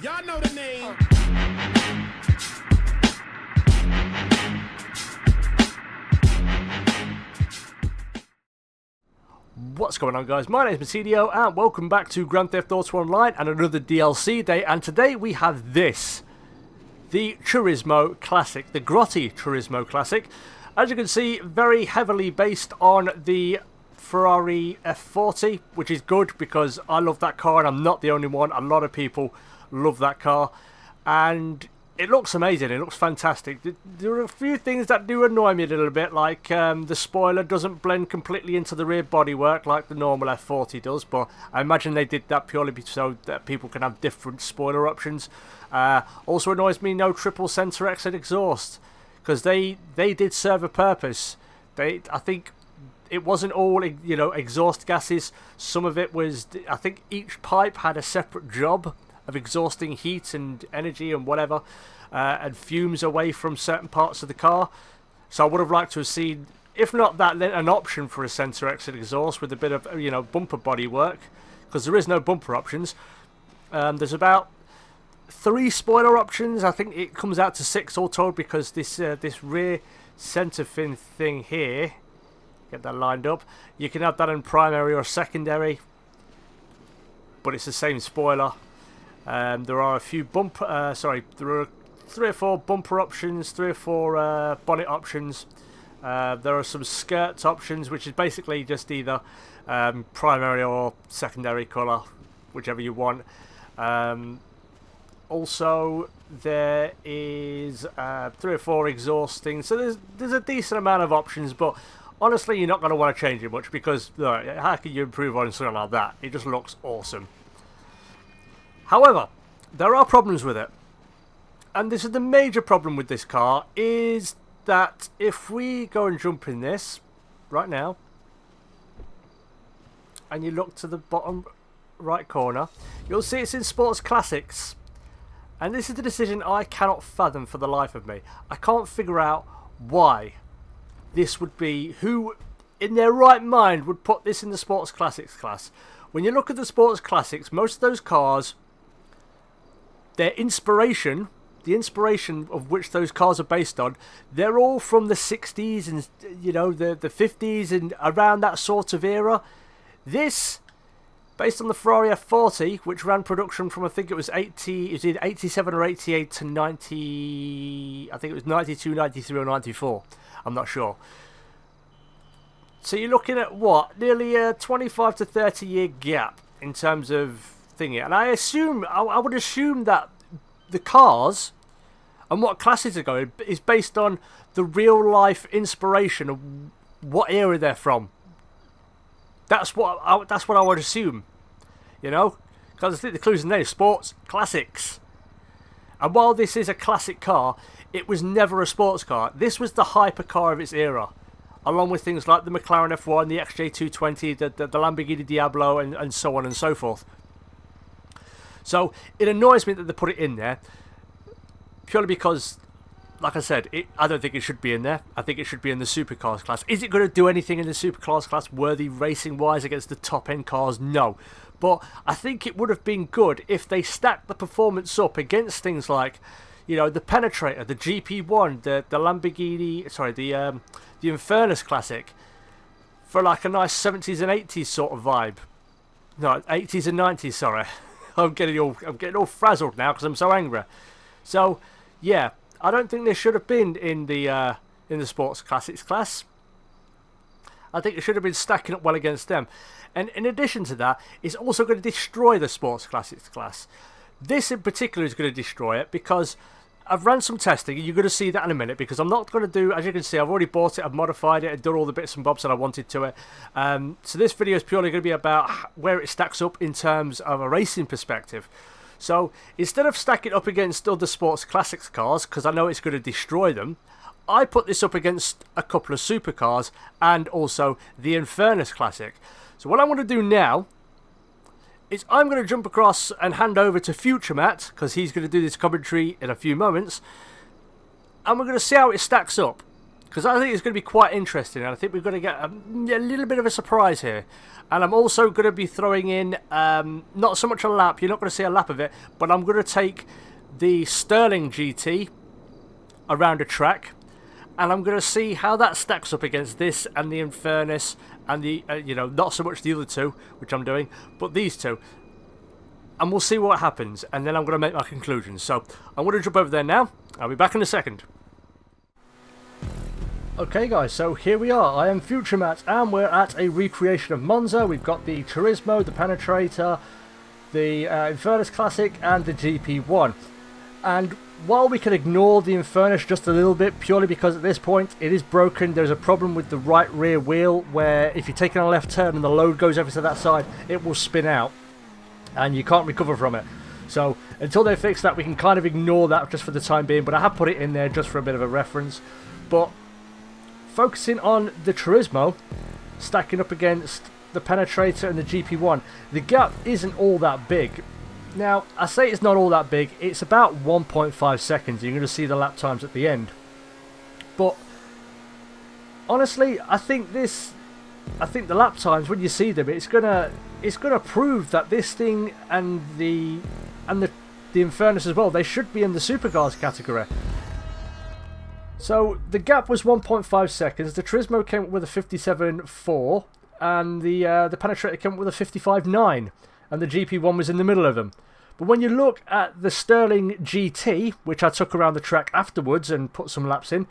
Y'all know the name. What's going on, guys? My name is Macedo and welcome back to Grand Theft Auto Online and another DLC day. And today we have this, the Turismo Classic, the Grotti Turismo Classic. As you can see, very heavily based on the Ferrari F40, which is good because I love that car and I'm not the only one. A lot of people love that car and it looks amazing. It looks fantastic. There are a few things that do annoy me a little bit, like the spoiler doesn't blend completely into the rear bodywork like the normal F40 does, but I imagine they did that purely so that people can have different spoiler options. Also annoys me no triple center exit exhaust, because they did serve a purpose. I think it wasn't all, you know, exhaust gases. Some of it was, I think each pipe had a separate job of exhausting heat and energy and whatever, and fumes away from certain parts of the car. So I would have liked to have seen, if not that, then an option for a center exit exhaust with a bit of, you know, bumper body work, because there is no bumper options. There's about 3 spoiler options. I think it comes out to 6 all told, because this rear center fin thing here, get that lined up, you can have that in primary or secondary, but it's the same spoiler. There are a few there are 3 or 4 bumper options, 3 or 4 bonnet options. There are some skirts options, which is basically just either primary or secondary colour, whichever you want. Also, there is 3 or 4 exhaust things, so there's a decent amount of options, but honestly, you're not going to want to change it much, because look, how can you improve on something like that? It just looks awesome. However, there are problems with it, and this is the major problem with this car, is that if we go and jump in this right now, and you look to the bottom right corner, you'll see it's in Sports Classics, and this is the decision I cannot fathom for the life of me. I can't figure out why this would be, who in their right mind would put this in the Sports Classics class. When you look at the Sports Classics, most of those cars, their inspiration, the inspiration of which those cars are based on, they're all from the 60s and, you know, the 50s and around that sort of era. This, based on the Ferrari F40, which ran production from, I think it was 87 or 88 to 90, I think it was 92, 93 or 94. I'm not sure. So you're looking at what? Nearly a 25 to 30 year gap in terms of thingy. And I would assume that the cars and what classes are going is based on the real life inspiration of what era they're from. That's what I would assume, you know, because I think the clue's in there, Sports Classics. And while this is a classic car, it was never a sports car. This was the hypercar of its era, along with things like the McLaren F1, the XJ220, the Lamborghini Diablo, and so on and so forth. So it annoys me that they put it in there, purely because, like I said, I don't think it should be in there. I think it should be in the supercars class. Is it going to do anything in the supercars class worthy racing-wise against the top-end cars? No. But I think it would have been good if they stacked the performance up against things like, you know, the Penetrator, the GP1, the Lamborghini, sorry, the Infernus Classic, for like a nice 70s and 80s sort of vibe. No, 80s and 90s, sorry. I'm getting all frazzled now because I'm so angry. So, yeah, I don't think they should have been in the Sports Classics class. I think it should have been stacking up well against them. And in addition to that, it's also going to destroy the Sports Classics class. This in particular is going to destroy it, because I've ran some testing, and you're going to see that in a minute, because I'm not going to do, as you can see, I've already bought it, I've modified it, and done all the bits and bobs that I wanted to it. So this video is purely going to be about where it stacks up in terms of a racing perspective. So instead of stacking it up against other Sports Classics cars, because I know it's going to destroy them, I put this up against a couple of supercars and also the Infernus Classic. So what I'm going to do now is I'm going to jump across and hand over to Future Matt, because he's going to do this commentary in a few moments, and we're going to see how it stacks up. because I think it's going to be quite interesting, and I think we're going to get a little bit of a surprise here. And I'm also going to be throwing in, not so much a lap, you're not going to see a lap of it, but I'm going to take the Sterling GT around a track, and I'm going to see how that stacks up against this and the Infernus and the, you know, not so much the other two, which I'm doing, but these two. And we'll see what happens, and then I'm going to make my conclusions. So I'm going to jump over there now. I'll be back in a second. Okay guys, so here we are. I am Future Matt, and we're at a recreation of Monza. We've got the Turismo, the Penetrator, the Infernus Classic, and the GP1. And while we can ignore the Infernus just a little bit, purely because at this point it is broken, there's a problem with the right rear wheel, where if you're taking a left turn and the load goes over to that side, it will spin out, and you can't recover from it. So until they fix that, we can kind of ignore that just for the time being, but I have put it in there just for a bit of a reference. But focusing on the Turismo, stacking up against the Penetrator and the GP1, the gap isn't all that big. Now, I say it's not all that big, it's about 1.5 seconds. You're going to see the lap times at the end. But honestly, I think the lap times, when you see them, it's gonna prove that this thing and the Infernus as well, they should be in the supercars category. So the gap was 1.5 seconds. The Turismo came up with a 57.4, and the Penetrator came up with a 55.9, and the GP1 was in the middle of them. But when you look at the Sterling GT, which I took around the track afterwards and put some laps in,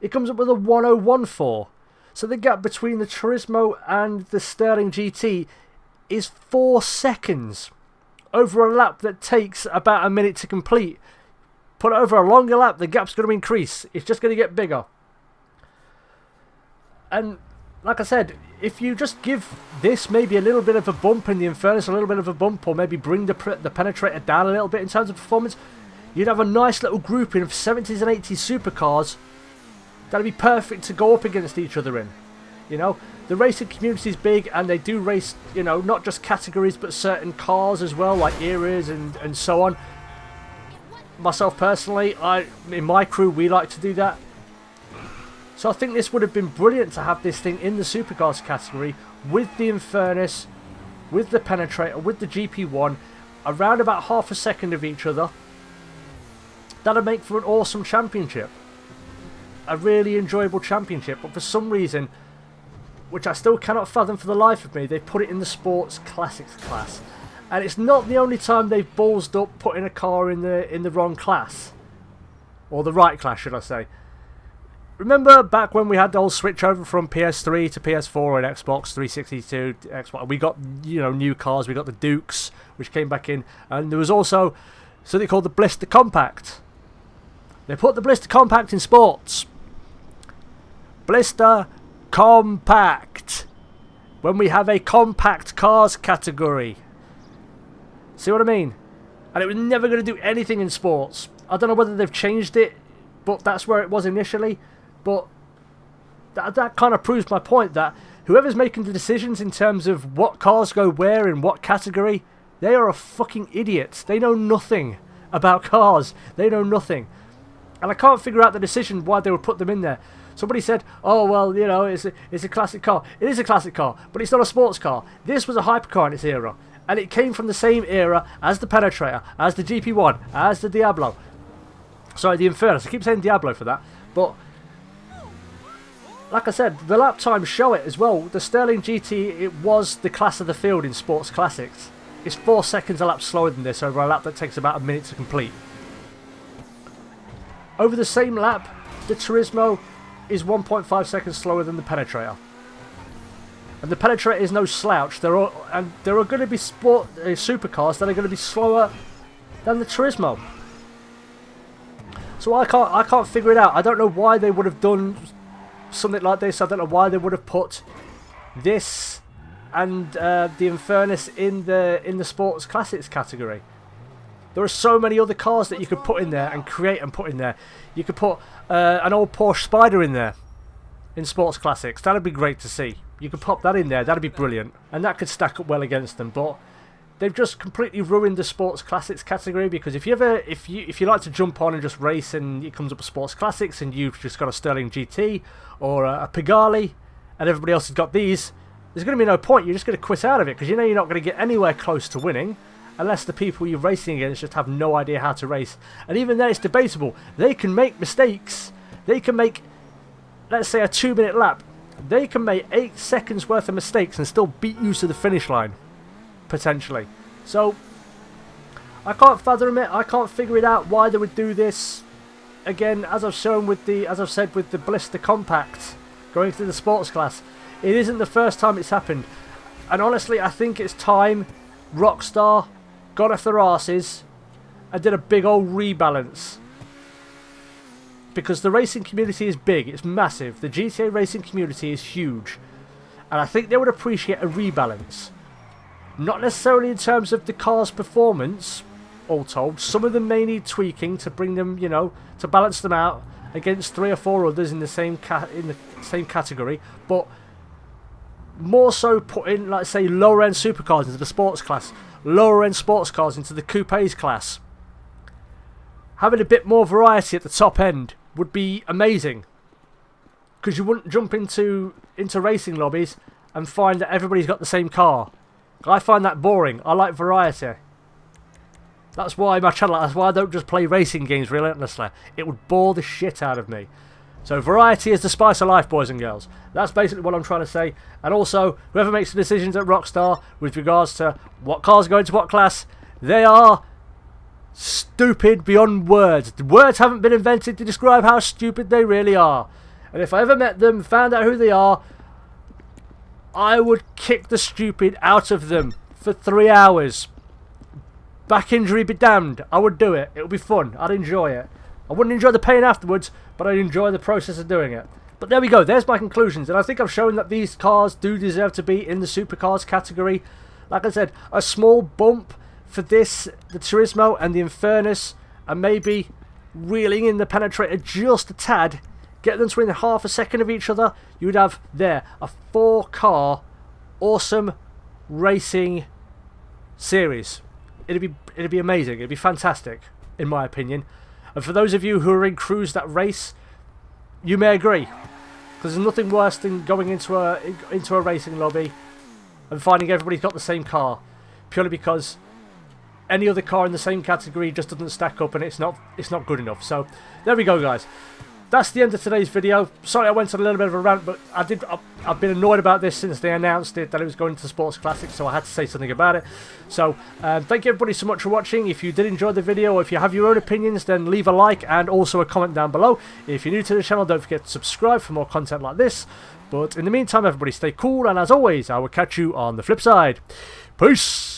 it comes up with a 1:01.4. So the gap between the Turismo and the Sterling GT is 4 seconds over a lap that takes about a minute to complete. Put it over a longer lap, the gap's going to increase. It's just going to get bigger. And like I said, if you just give this maybe a little bit of a bump in the Infernus, a little bit of a bump, or maybe bring the Penetrator down a little bit in terms of performance, you'd have a nice little grouping of 70s and 80s supercars that'd be perfect to go up against each other in. You know, the racing community is big, and they do race, you know, not just categories but certain cars as well, like eras and so on. Myself personally, in my crew, we like to do that. So I think this would have been brilliant to have this thing in the supercars category with the Infernus, with the Penetrator, with the GP1, around about half a second of each other. That'd make for an awesome championship. A really enjoyable championship, but for some reason, which I still cannot fathom for the life of me, they put it in the Sports Classics class. And it's not the only time they've ballsed up putting a car in the wrong class. Or the right class, should I say. Remember back when we had the whole switch over from PS3 to PS4 and Xbox 360 to Xbox? We got, you know, new cars. We got the Dukes, which came back in. And there was also something called the Blister Compact. They put the Blister Compact in sports. Blister Compact. When we have a compact cars category. See what I mean? And it was never going to do anything in sports. I don't know whether they've changed it, but that's where it was initially. But that kind of proves my point, that whoever's making the decisions in terms of what cars go where in what category, they are a fucking idiot. They know nothing about cars. They know nothing. And I can't figure out the decision why they would put them in there. Somebody said, oh, well, you know, it's a classic car. It is a classic car, but it's not a sports car. This was a hypercar in its era. And it came from the same era as the Penetrator, as the GP1, as the Diablo. Sorry, the Infernus. I keep saying Diablo for that. But, like I said, the lap times show it as well. The Sterling GT, it was the class of the field in Sports Classics. It's 4 seconds a lap slower than this over a lap that takes about a minute to complete. Over the same lap, the Turismo is 1.5 seconds slower than the Penetrator. And the Penetrator is no slouch. There are going to be supercars that are going to be slower than the Turismo. So I can't figure it out. I don't know why they would have done something like this. I don't know why they would have put this and the Infernus in the Sports Classics category. There are so many other cars that you could put in there and create and put in there. You could put an old Porsche Spider in there in Sports Classics. That'd be great to see. You could pop that in there. That'd be brilliant. And that could stack up well against them. But they've just completely ruined the sports classics category, because if you like to jump on and just race and it comes up with sports classics and you've just got a Sterling GT or a Pigali and everybody else has got these, there's going to be no point. You're just going to quit out of it, because you know you're not going to get anywhere close to winning unless the people you're racing against just have no idea how to race. And even then it's debatable. They can make mistakes. They can make, let's say, a 2-minute lap. They can make 8 seconds worth of mistakes and still beat you to the finish line, potentially. So I can't fathom it. I can't figure it out why they would do this. Again, as I've said with the Blister Compact going through the sports class, it isn't the first time it's happened. And honestly, I think it's time Rockstar got off their arses and did a big old rebalance. Because the racing community is big, it's massive. The GTA racing community is huge. And I think they would appreciate a rebalance. Not necessarily in terms of the car's performance, all told. Some of them may need tweaking to bring them, you know, to balance them out against 3 or 4 others in the same category. But more so putting, like say, lower end supercars into the sports class, lower end sports cars into the coupes class. Having a bit more variety at the top end would be amazing, because you wouldn't jump into racing lobbies and find that everybody's got the same car. I find that boring. I like variety. That's why my channel, that's why I don't just play racing games relentlessly. It would bore the shit out of me. So variety is the spice of life, boys and girls. That's basically what I'm trying to say. And also, whoever makes the decisions at Rockstar with regards to what cars go into what class, they are stupid beyond words. The words haven't been invented to describe how stupid they really are. And if I ever met them, found out who they are, I would kick the stupid out of them for 3 hours. Back injury be damned. I would do it. It would be fun. I'd enjoy it. I wouldn't enjoy the pain afterwards, but I'd enjoy the process of doing it. But there we go. There's my conclusions. And I think I've shown that these cars do deserve to be in the supercars category. Like I said, a small bump for this, the Turismo and the Infernus, and maybe reeling in the Penetrator just a tad, get them to within half a second of each other, you would have there a 4-car awesome racing series. It'd be amazing. It'd be fantastic, in my opinion. And for those of you who are in crews that race, you may agree, because there's nothing worse than going into a racing lobby and finding everybody's got the same car, purely because any other car in the same category just doesn't stack up and it's not good enough. So there we go, guys. That's the end of today's video. Sorry I went on a little bit of a rant, but I've been annoyed about this since they announced it, that it was going to the Sports Classic, so I had to say something about it. So thank you everybody so much for watching. If you did enjoy the video, or if you have your own opinions, then leave a like and also a comment down below. If you're new to the channel, don't forget to subscribe for more content like this. But in the meantime, everybody stay cool, and as always, I will catch you on the flip side. Peace!